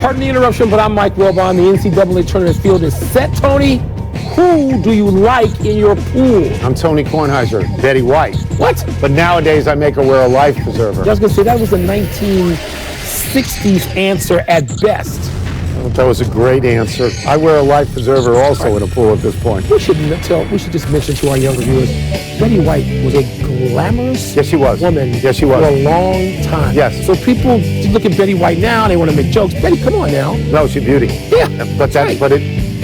Pardon the interruption, but I'm Mike Wilbon. The NCAA tournament field is set. Tony, who do you like in your pool? I'm Tony Kornheiser, Betty White. What? But nowadays I make her wear a life preserver. I was going to say that was a 1960s answer at best. That was a great answer. I wear a life preserver also in a pool at this point. We should just mention to our younger viewers, Betty White was a glamorous woman Yes, she was. for a long time. Yes. So people look at Betty White now, they want to make jokes. Betty, come on now. No, she's beauty. Yeah, it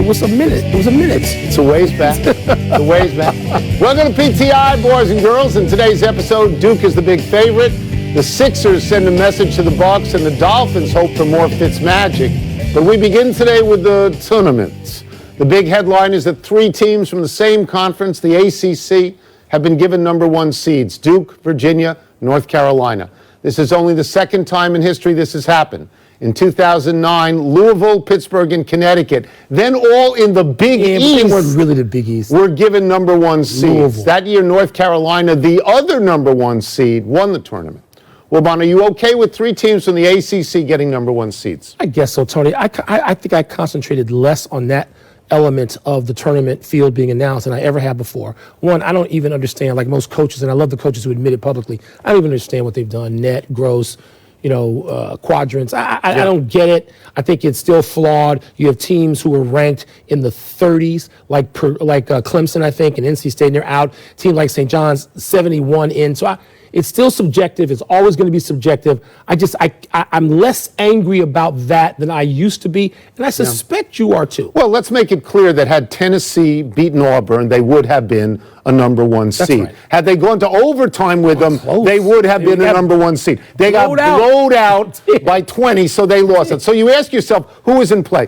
was a minute. It was a minute. It's a ways back. It's a ways back. Welcome to PTI, boys and girls. In today's episode, Duke is the big favorite. The Sixers send a message to the Bucks, and the Dolphins hope for more Fitzmagic. But we begin today with the tournaments. The big headline is that three teams from the same conference, the ACC, have been given number one seeds: Duke, Virginia, North Carolina. This is only the second time in history this has happened. In 2009, Louisville, Pittsburgh, and Connecticut, then all in the Big East, they weren't really the Big East, were given number one seeds. Louisville. That year, North Carolina, the other number one seed, won the tournament. Wilbon, are you okay with three teams from the ACC getting number one seeds? I guess so, Tony. I think I concentrated less on that element of the tournament field being announced than I ever have before. One, I don't even understand, like most coaches, and I love the coaches who admit it publicly, I don't even understand what they've done, net, gross, quadrants. I don't get it. I think it's still flawed. You have teams who are ranked in the 30s, like Clemson, I think, and NC State, and they're out. A team like St. John's, 71 in. So it's still subjective. It's always going to be subjective. I'm less angry about that than I used to be, and I suspect you are too. Well, let's make it clear that had Tennessee beaten Auburn, they would have been a number one seed. Right. Had they gone to overtime with them, they would have been a number one seed. They got blowed out by 20, so they lost it. So you ask yourself, who is in play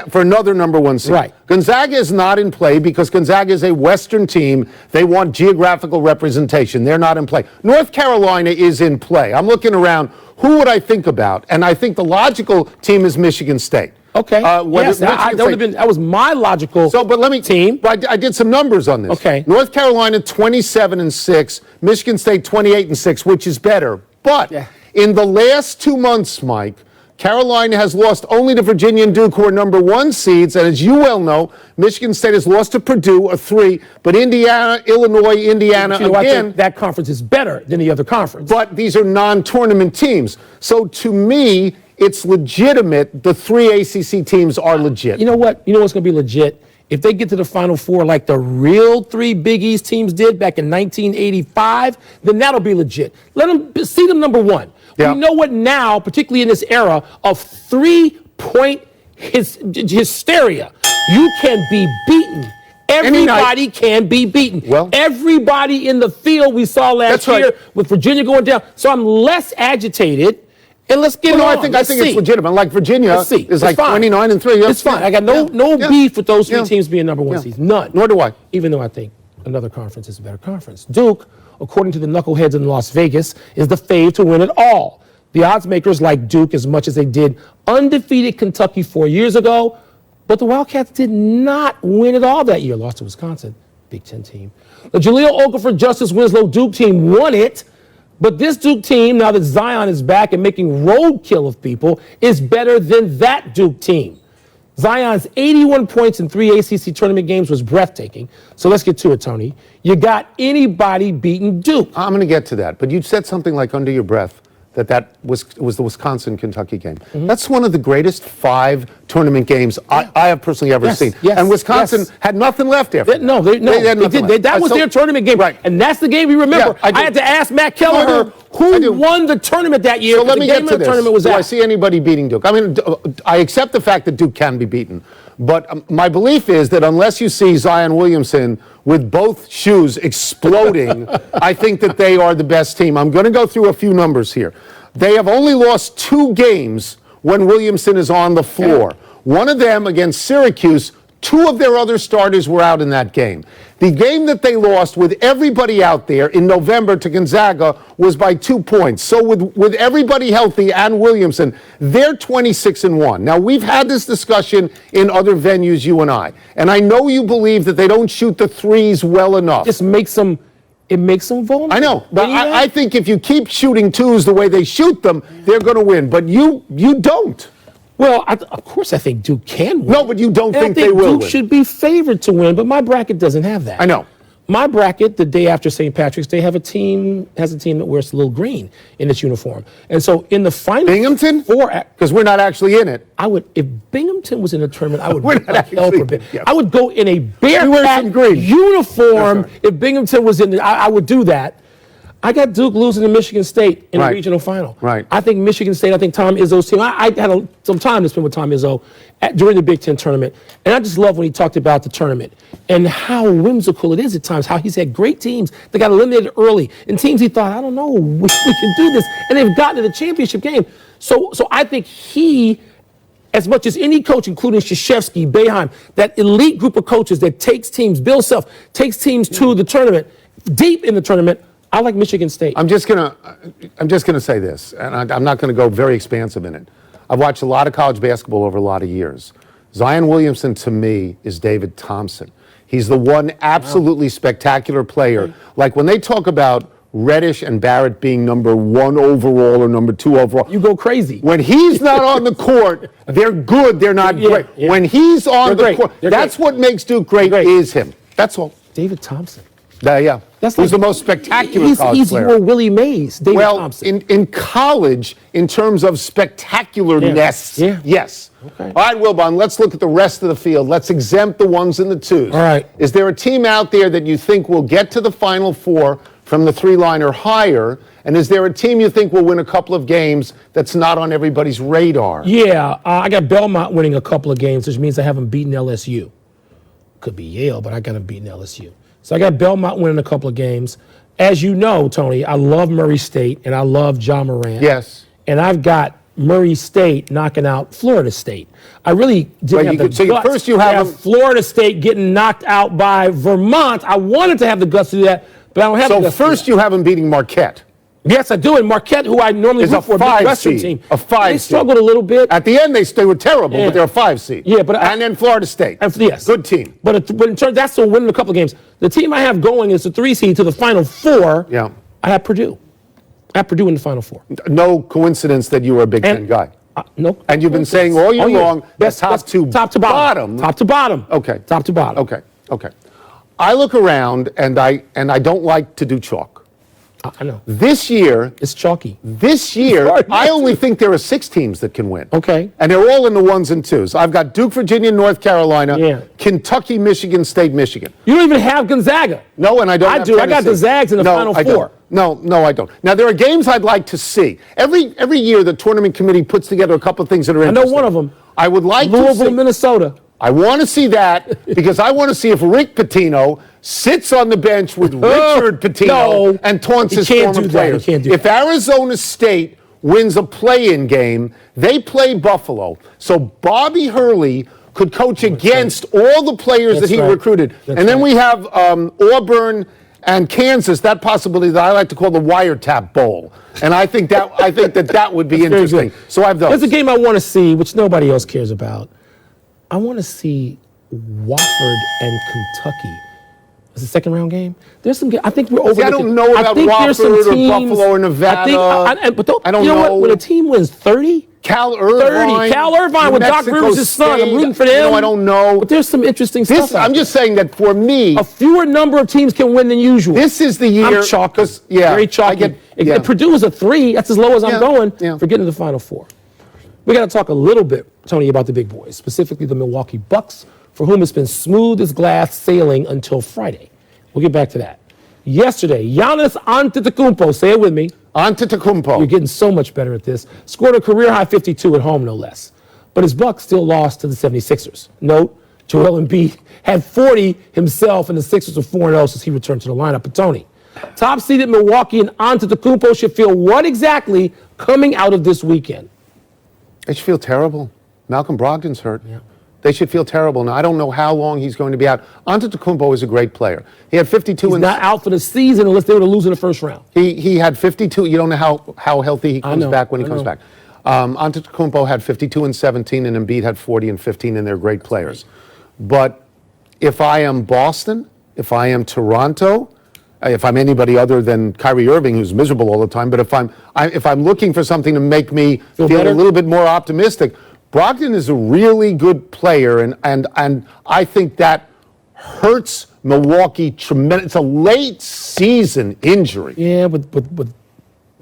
for another number one seed? Right. Gonzaga is not in play because Gonzaga is a Western team. They want geographical representation. They're not in play. North Carolina is in play. I'm looking around. Who would I think about? And I think the logical team is Michigan State. Okay. That was my logical team. I did some numbers on this. Okay. North Carolina 27-6, Michigan State 28-6, which is better. But in the last 2 months, Mike, Carolina has lost only to Virginia and Duke, who are number one seeds. And as you well know, Michigan State has lost to Purdue, a 3. But Indiana, Illinois, Indiana, I think that conference is better than the other conference. But these are non-tournament teams. So to me, it's legitimate. The three ACC teams are legit. You know what? You know what's going to be legit? If they get to the Final Four like the real three Big East teams did back in 1985, then that'll be legit. Let them see them number one. Yeah. We know what now, particularly in this era of 3-point hysteria, you can be beaten. Everybody can be beaten. Well, everybody in the field we saw last year with Virginia going down. So I'm less agitated. And let's get it on. I think it's legitimate. Like Virginia is like 29-3. It's fine. I got no beef with those three teams being number one seeds. None. Nor do I. Even though I think another conference is a better conference. Duke, according to the knuckleheads in Las Vegas, is the fave to win it all. The odds makers like Duke as much as they did undefeated Kentucky 4 years ago, but the Wildcats did not win it all that year. Lost to Wisconsin, Big Ten team. The Jahlil Okafor, Justice Winslow Duke team won it. But this Duke team, now that Zion is back and making roadkill of people, is better than that Duke team. Zion's 81 points in 3 ACC tournament games was breathtaking. So let's get to it, Tony. You got anybody beating Duke? I'm going to get to that. But you said something like under your breath that was the Wisconsin-Kentucky game. Mm-hmm. That's one of the greatest 5 tournament games I have personally ever seen. Yes, and Wisconsin had nothing left after. They did. That was their tournament game. Right. And that's the game we remember. Yeah, I had to ask Matt Kelleher who won the tournament that year. So let me get to this. Do I see anybody beating Duke? I mean, I accept the fact that Duke can be beaten. But my belief is that unless you see Zion Williamson with both shoes exploding, I think that they are the best team. I'm going to go through a few numbers here. They have only lost 2 games when Williamson is on the floor. One of them against Syracuse, 2 of their other starters were out in that game. The game that they lost with everybody out there in November to Gonzaga was by 2 points. So with everybody healthy and Williamson, they're 26-1. Now, we've had this discussion in other venues, you and I know you believe that they don't shoot the threes well enough. It makes them vulnerable. I know, but I think if you keep shooting twos the way they shoot them, they're going to win. But you don't. Well, of course I think Duke can win. No, but you don't And think I they will Duke win. should be favored to win, but my bracket doesn't have that. I know. My bracket, the day after St. Patrick's Day, has a team that wears a little green in its uniform. And so in the final Binghamton? four, Because we're not actually in it. I would, if Binghamton was in a tournament, I would We're beat not like hell actually- for Bing. yeah. I would go in a We wear some Bearcat green. uniform That's right. if Binghamton was in. I would do that. I got Duke losing to Michigan State in Right. the regional final. Right. I think Michigan State. I think Tom Izzo's team. I had some time to spend with Tom Izzo during the Big Ten tournament, and I just love when he talked about the tournament and how whimsical it is at times. How he's had great teams that got eliminated early, and teams he thought, I don't know, we can do this, and they've gotten to the championship game. So I think he, as much as any coach, including Krzyzewski, Boeheim, that elite group of coaches that takes teams, Bill Self takes teams to the tournament, deep in the tournament. I like Michigan State. I'm just gonna say this, and I'm not gonna go very expansive in it. I've watched a lot of college basketball over a lot of years. Zion Williamson, to me, is David Thompson. He's the one absolutely spectacular player. Like when they talk about Reddish and Barrett being number 1 overall or number 2 overall, You go crazy. when he's not on the court, they're good. They're not Yeah, great. yeah. When he's on They're the great. court, They're that's great. what makes Duke great. They're great. Is him. That's all. David Thompson. Yeah. That's Who's like- the most spectacular He's college player? your Willie Mays, David Well, Thompson. in college, in terms of spectacularness, Yeah. yes. Okay. All right, Wilbon, let's look at the rest of the field. Let's exempt the ones and the twos. All right. Is there a team out there that you think will get to the Final Four from the 3-line or higher? And is there a team you think will win a couple of games that's not on everybody's radar? Yeah, I got Belmont winning a couple of games, which means I haven't beaten LSU. Could be Yale, but I got them beating LSU. So I got Belmont winning a couple of games. As you know, Tony, I love Murray State and I love John Morant. Yes. And I've got Murray State knocking out Florida State. I really didn't have the so guts first you to have them- Florida State getting knocked out by Vermont. I wanted to have the guts to do that, but I don't have the So guts to do first that. you have them beating Marquette. Yes, I do. And Marquette, who I normally Is root a for, a 5 Midwestern seed. team. A 5 They seed. struggled a little bit. At the end, they were terrible, Yeah. but they're a 5 seed. Yeah, but and then Florida State. Yes. Good team. But in turn, that's still winning a couple of games. The team I have going is the 3 seed to the Final Four. Yeah. I have Purdue. I have Purdue in the Final Four. No coincidence that you were a Big Ten guy. No. And you've been saying all year long, Best, top to top to bottom. Top to bottom. Okay. Top to bottom. Okay. I look around and I don't like to do chalk. I know. This year, It's chalky. I only think there are 6 teams that can win. Okay. And they're all in the 1s and 2s. I've got Duke, Virginia, North Carolina, Yeah. Kentucky, Michigan State, Michigan. You don't even have Gonzaga. No, and I don't I have do. I got Tennessee. the Zags in the Final I don't. Four. No, I don't. Now, there are games I'd like to see. Every year, the tournament committee puts together a couple of things that are I know interesting. one of them. I would like to Louisville, see. Minnesota. I want to see that because I want to see if Rick Pitino sits on the bench with Richard Pitino no. and taunts He his can't former do that. He players. can't do If Arizona State wins a play-in game, they play Buffalo. So Bobby Hurley could coach against all the players That's that he right. recruited. That's And then right. we have Auburn and Kansas, that possibility that I like to call the wiretap bowl. And I think that would be Very interesting. good. So I have those. There's a game I want to see, which nobody else cares about. I want to see Wofford and Kentucky. It's a second round game. There's some. I think we're over. I don't know about Wofford or Buffalo or Nevada. But I don't you know know. what? When a team wins 30, Cal Irvine. Cal Irvine New with Doc Mexico Rivers' son. I'm State. rooting for You them. know, I don't know. But there's some interesting This, stuff. I'm just saying that for me, a fewer number of teams can win than usual. this is the year. I'm chalky. Yeah, Very chalky. If Purdue is a 3, that's as low as I'm Yeah, going yeah. for getting to the Final Four. We got to talk a little bit, Tony, about the big boys, specifically the Milwaukee Bucks, for whom it's been smooth as glass sailing until Friday. We'll get back to that. Yesterday, Giannis Antetokounmpo, say it with me. Antetokounmpo. You're getting so much better at this. Scored a career-high 52 at home, no less. But his Bucks still lost to the 76ers. Note, Joel Embiid had 40 himself, and the Sixers are 4-0 since he returned to the lineup. But Tony, top-seeded Milwaukee and Antetokounmpo should feel what exactly coming out of this weekend? They should feel terrible. Malcolm Brogdon's hurt. Yeah. They should feel terrible. Now, I don't know how long he's going to be out. Antetokounmpo is a great player. He had 52. He's not out for the season unless they were to lose in the first round. He had 52. You don't know how healthy he comes know, back when he I comes know. back. Antetokounmpo had 52 and 17, and Embiid had 40 and 15, and they're great players. But if I am Boston, if I am Toronto, if I'm anybody other than Kyrie Irving, who's miserable all the time, but if I'm looking for something to make me feel better? a little bit more optimistic, Brogdon is a really good player, and I think that hurts Milwaukee tremendous. It's a late season injury. Yeah, with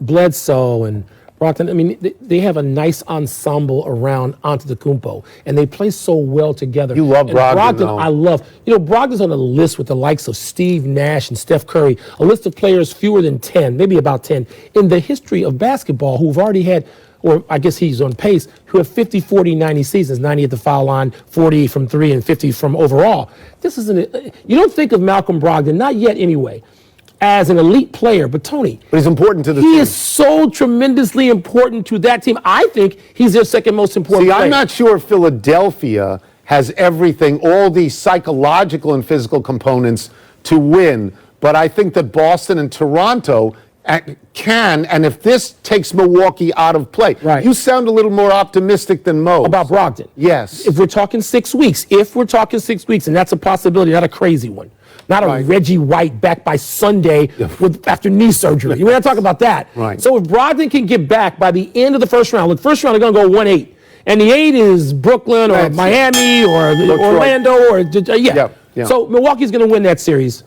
Bledsoe and Brogdon, I mean, they have a nice ensemble around Antetokounmpo, and they play so well together. You love and Brogdon, though. I love. Brogdon's on a list with the likes of Steve Nash and Steph Curry, a list of players fewer than 10, maybe about 10, in the history of basketball who've already had, or I guess he's on pace, who have 50, 40, 90 seasons, 90 at the foul line, 40 from three, and 50 from overall. This isn't. You don't think of Malcolm Brogdon, not yet anyway, as an elite player, but Tony. But he's important to the team. He is so tremendously important to that team. I think he's their second most important player. I'm not sure Philadelphia has everything, all the psychological and physical components to win, but I think that Boston and Toronto can, and if this takes Milwaukee out of play. Right. You sound a little more optimistic than most. About Brogdon. Yes. If we're talking 6 weeks, and that's a possibility, not a crazy one. Not a Right. Reggie White back by Sunday after knee surgery. We're not talking about that. Right. So if Brogdon can get back by the end of the first round, look, first round they're going to go 1-8. And the 8 is Brooklyn or That's Miami or Orlando or Yeah. So Milwaukee's going to win that series.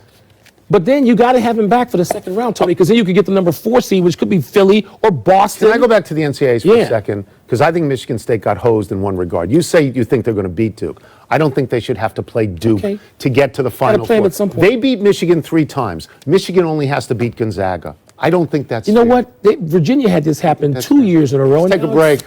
But then you got to have him back for the second round, Tony, because then you could get the number 4 seed, which could be Philly or Boston. Can I go back to the NCAAs for a second? Because I think Michigan State got hosed in one regard. You say you think they're going to beat Duke. I don't think they should have to play Duke to get to the Final play them Four. at some point. They beat Michigan 3 times. Michigan only has to beat Gonzaga. I don't think that's You know fair. what? Virginia had this happen 2 years in a row. Let's take a break.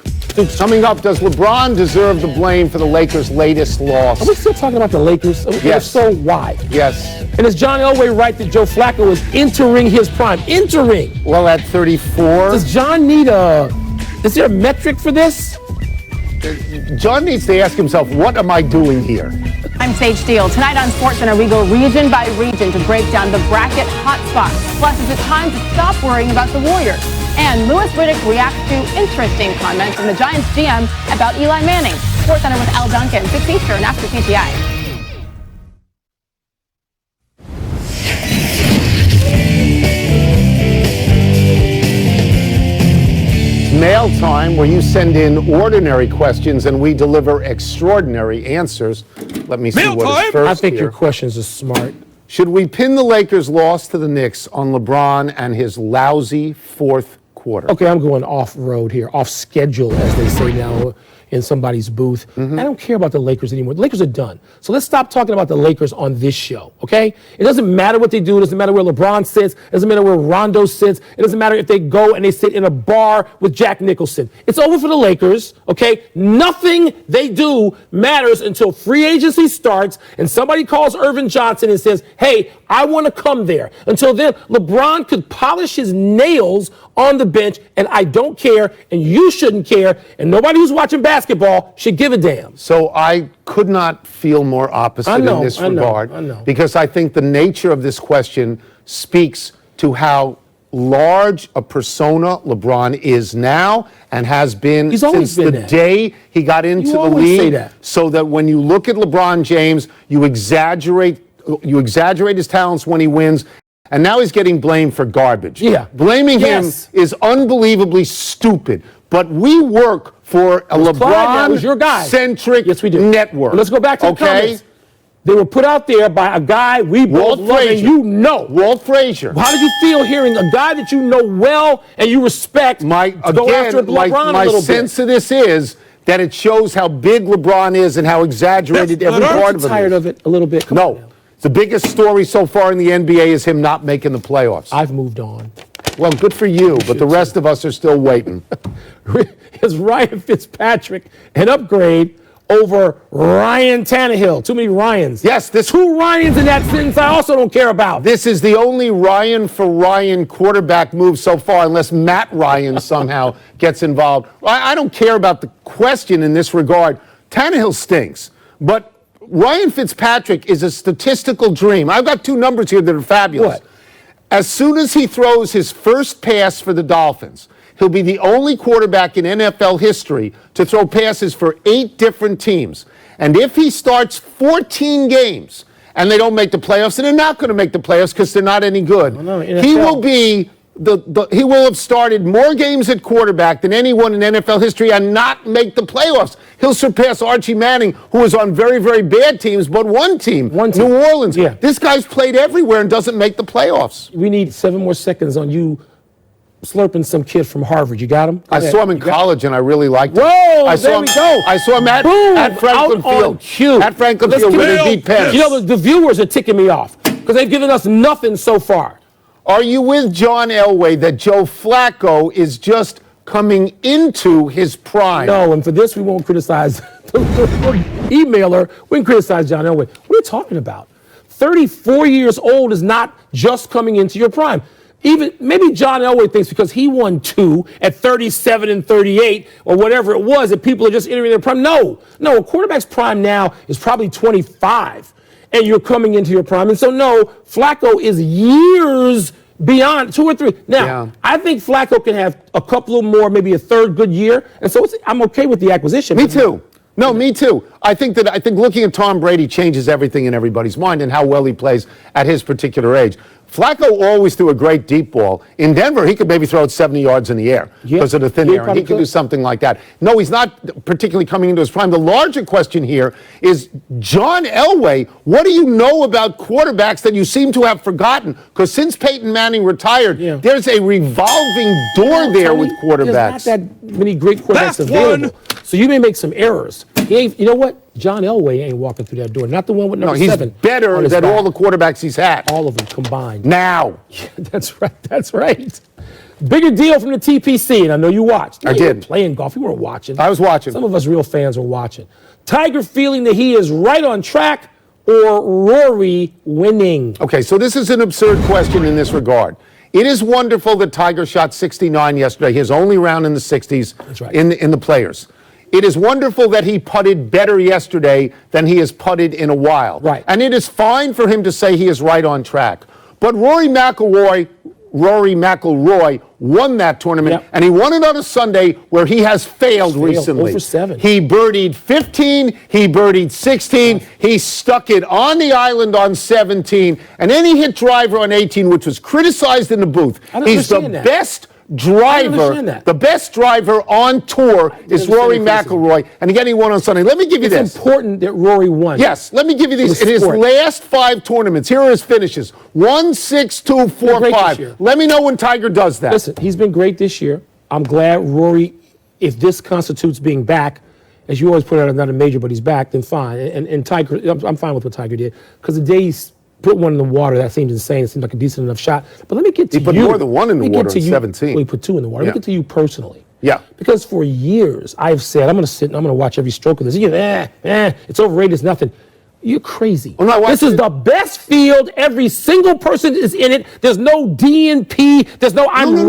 Coming up, does LeBron deserve the blame for the Lakers' latest loss? Are we still talking about the Lakers? Yes. If so, why? Yes. And is John Elway right that Joe Flacco is entering his prime? Entering. Well, at 34. Does John need is there a metric for this? John needs to ask himself, what am I doing here? I'm Sage Steele. Tonight on SportsCenter, we go region by region to break down the bracket hotspots. Plus, is it time to stop worrying about the Warriors? And Louis Riddick reacts to interesting comments from the Giants GM about Eli Manning. SportsCenter with Al Duncan, 6 Eastern after TTI. Mail time, where you send in ordinary questions and we deliver extraordinary answers. Let me see what is first I think here. your questions are smart. Should we pin the Lakers' loss to the Knicks on LeBron and his lousy fourth quarter? Okay, I'm going off-road here, off-schedule, as they say now in somebody's booth. I don't care about the Lakers anymore. The Lakers are done. So let's stop talking about the Lakers on this show, okay? It doesn't matter what they do. It doesn't matter where LeBron sits. It doesn't matter where Rondo sits. It doesn't matter if they go and they sit in a bar with Jack Nicholson. It's over for the Lakers, okay? Nothing they do matters until free agency starts and somebody calls Irvin Johnson and says, hey, I want to come there. Until then, LeBron could polish his nails on the bench, and I don't care, and you shouldn't care, and nobody who's watching basketball should give a damn. So I could not feel more opposite in this regard. I know. Because I think the nature of this question speaks to how large a persona LeBron is now and has been He's always since been the that. day he got into You the always league. say that. So that when you look at LeBron James, you exaggerate his talents when he wins. And now he's getting blamed for garbage. Yeah. Blaming him is unbelievably stupid. But we work for a LeBron-centric network. But let's go back to the comments. They were put out there by a guy we both love and you know. Walt Frazier. How did you feel hearing a guy that you know well and you respect go after LeBron my a little sense bit? of this is that it shows how big LeBron is and how exaggerated every part of it is. Tired of it a little bit? No. The biggest story so far in the NBA is him not making the playoffs. I've moved on. Well, good for you, but the rest of us are still waiting. Is Ryan Fitzpatrick an upgrade over Ryan Tannehill? Too many Ryans. Yes, two Ryans in that sentence I also don't care about. This is the only Ryan for Ryan quarterback move so far, unless Matt Ryan somehow gets involved. I don't care about the question in this regard. Tannehill stinks, but Ryan Fitzpatrick is a statistical dream. I've got two numbers here that are fabulous. What? As soon as he throws his first pass for the Dolphins, he'll be the only quarterback in NFL history to throw passes for 8 different teams. And if he starts 14 games and they don't make the playoffs, and they're not going to make the playoffs because they're not any good, he will be he will have started more games at quarterback than anyone in NFL history and not make the playoffs. He'll surpass Archie Manning, who was on very, very bad teams, but one team, New Orleans. Yeah. This guy's played everywhere and doesn't make the playoffs. We need 7 more seconds on you slurping some kid from Harvard. You got him? I saw him in college, and I really liked him. Whoa, there we go. I saw him at Franklin Field. At Franklin Field where they beat Penn. You know, the viewers are ticking me off because they've given us nothing so far. Are you with John Elway that Joe Flacco is just coming into his prime? No, and for this we won't criticize the emailer. We can criticize John Elway. What are you talking about? 34 years old is not just coming into your prime. Even maybe John Elway thinks because he won 2 at 37 and 38 or whatever it was that people are just entering their prime. No, a quarterback's prime now is probably 25. And you're coming into your prime. And so, no, Flacco is years beyond 2 or 3. Now, I think Flacco can have a couple of more, maybe a third good year. And so I'm okay with the acquisition. Me too. No, me too. I think looking at Tom Brady changes everything in everybody's mind and how well he plays at his particular age. Flacco always threw a great deep ball. In Denver, he could maybe throw it 70 yards in the air because of the thin air, and he can do something like that. No, he's not particularly coming into his prime. The larger question here is, John Elway, what do you know about quarterbacks that you seem to have forgotten? Because since Peyton Manning retired, there's a revolving door there with quarterbacks. There's not that many great quarterbacks available. So you may make some errors. You know what? John Elway ain't walking through that door. Not the one with number 7. He's better than all the quarterbacks he's had. All of them combined. Now. Yeah, that's right. That's right. Bigger deal from the TPC, and I know you watched. I did. You weren't playing golf. You weren't watching. I was watching. Some of us real fans were watching. Tiger feeling that he is right on track, or Rory winning? Okay, so this is an absurd question in this regard. It is wonderful that Tiger shot 69 yesterday, his only round in the 60s. That's right. in the Players. It is wonderful that he putted better yesterday than he has putted in a while. Right. And it is fine for him to say he is right on track. But Rory McIlroy won that tournament, and he won it on a Sunday where he has failed recently. Over 7. He birdied 15, he birdied 16, he stuck it on the island on 17, and then he hit driver on 18, which was criticized in the booth. He's the best driver, the best driver on tour is Rory McIlroy, and again he won on Sunday. Let me give you this. It's important that Rory won. Yes, let me give you these. In his last 5 tournaments, here are his finishes: 1, 6, 2, 4, 5. Let me know when Tiger does that. Listen, he's been great this year. I'm glad Rory, if this constitutes being back, as you always put out, not a major, but he's back, then fine. And Tiger, I'm fine with what Tiger did, because the day he's put one in the water, that seems insane. It seemed like a decent enough shot. But let me get to you. He put more than 1 in the water in 17. Well, he put 2 in the water. Let me get to you personally. Yeah. Because for years, I've said, I'm going to sit and I'm going to watch every stroke of this. It's overrated, it's nothing. You're crazy. This is the best field. Every single person is in it. There's no DNP. There's no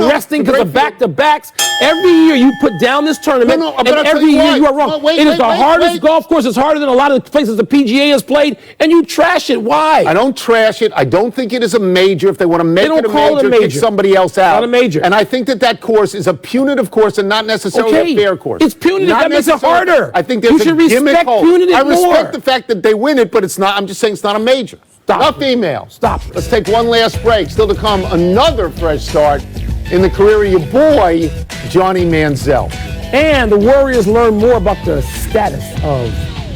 resting because of back-to-backs. Every year you put down this tournament, and every year you are wrong. It is the hardest golf course. It's harder than a lot of the places the PGA has played, and you trash it. Why? I don't trash it. I don't think it is a major. If they want to make it a major, kick somebody else out. Not a major. And I think that course is a punitive course and not necessarily a fair course. It's punitive. That makes it harder. I think there's a gimmick. You should respect punitive I respect the fact that they win it, but it's not. I'm just saying it's not a major. Stop. Enough email. Stop. Let's take one last break. Still to come, another fresh start in the career of your boy, Johnny Manziel. And the Warriors learn more about the status of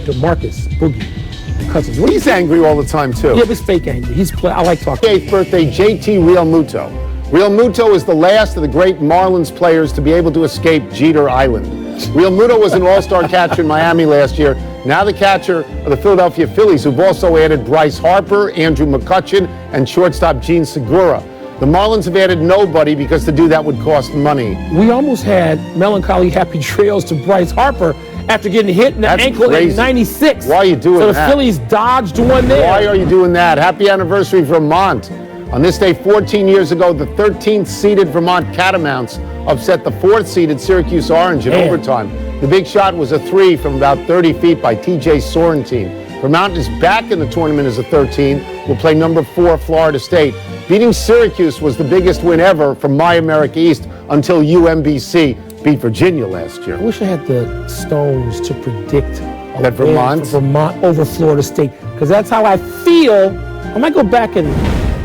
DeMarcus Boogie Cousins. He's angry all the time, too. Yeah, but it's fake angry. I like talking. 8th birthday, JT Real Muto. Real Muto is the last of the great Marlins players to be able to escape Jeter Island. Real Muto was an all-star catcher in Miami last year. Now the catcher of the Philadelphia Phillies, who've also added Bryce Harper, Andrew McCutchen, and shortstop Gene Segura. The Marlins have added nobody because to do that would cost money. We almost had melancholy happy trails to Bryce Harper after getting hit in the ankle in '96. Why are you doing that? So the Phillies dodged one there. Why are you doing that? Happy anniversary, Vermont. On this day 14 years ago, the 13th seeded Vermont Catamounts upset the 4th seeded Syracuse Orange in overtime. The big shot was a 3 from about 30 feet by TJ Sorrentine. Vermont is back in the tournament as a 13. Will play number 4 Florida State. Beating Syracuse was the biggest win ever for My America East until UMBC beat Virginia last year. I wish I had the stones to predict that Vermont over Florida State, because that's how I feel. I might go back and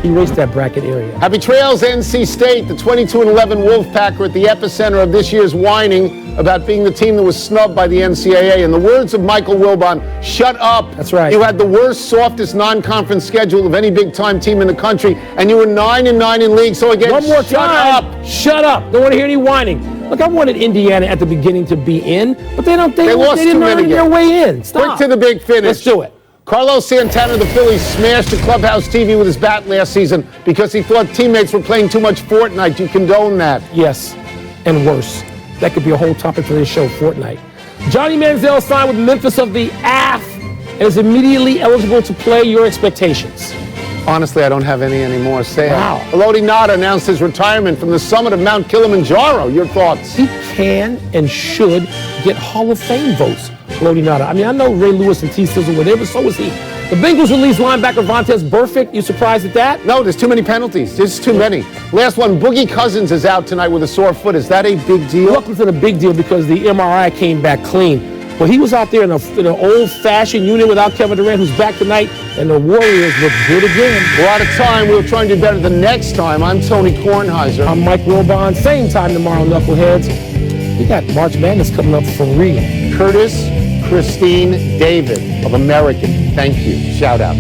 erase that bracket area. Happy trails, NC State. The 22-11 Wolfpack are at the epicenter of this year's whining about being the team that was snubbed by the NCAA. In the words of Michael Wilbon, shut up. That's right. You had the worst, softest non-conference schedule of any big-time team in the country, and you were 9-9 in league. So again, One more shut time. up. Shut up. Don't want to hear any whining. Look, I wanted Indiana at the beginning to be in, but they lost didn't too many earn their games. way in. Stop. Quick to the big finish. Let's do it. Carlos Santana of the Phillies smashed the clubhouse TV with his bat last season because he thought teammates were playing too much Fortnite. You condone that? Yes, and worse. That could be a whole topic for this show, Fortnite. Johnny Manziel signed with Memphis of the AF and is immediately eligible to play. Your expectations? Honestly, I don't have any anymore. Say Wow. Elodie Nada announced his retirement from the summit of Mount Kilimanjaro. Your thoughts? He can and should get Hall of Fame votes. Elodie Nada. I mean, I know Ray Lewis and T. Sizzle were there, but so was he. The Bengals released linebacker Vontaze Burfict. You surprised at that? No, there's too many penalties. There's too many. Last one, Boogie Cousins is out tonight with a sore foot. Is that a big deal? Welcome to the big deal because the MRI came back clean. But he was out there in an old-fashioned unit without Kevin Durant, who's back tonight, and the Warriors look good again. We're out of time. We'll try and do better the next time. I'm Tony Kornheiser. I'm Mike Wilbon. Same time tomorrow, Knuckleheads. We got March Madness coming up for real. Curtis Christine David of American. Thank you. Shout out.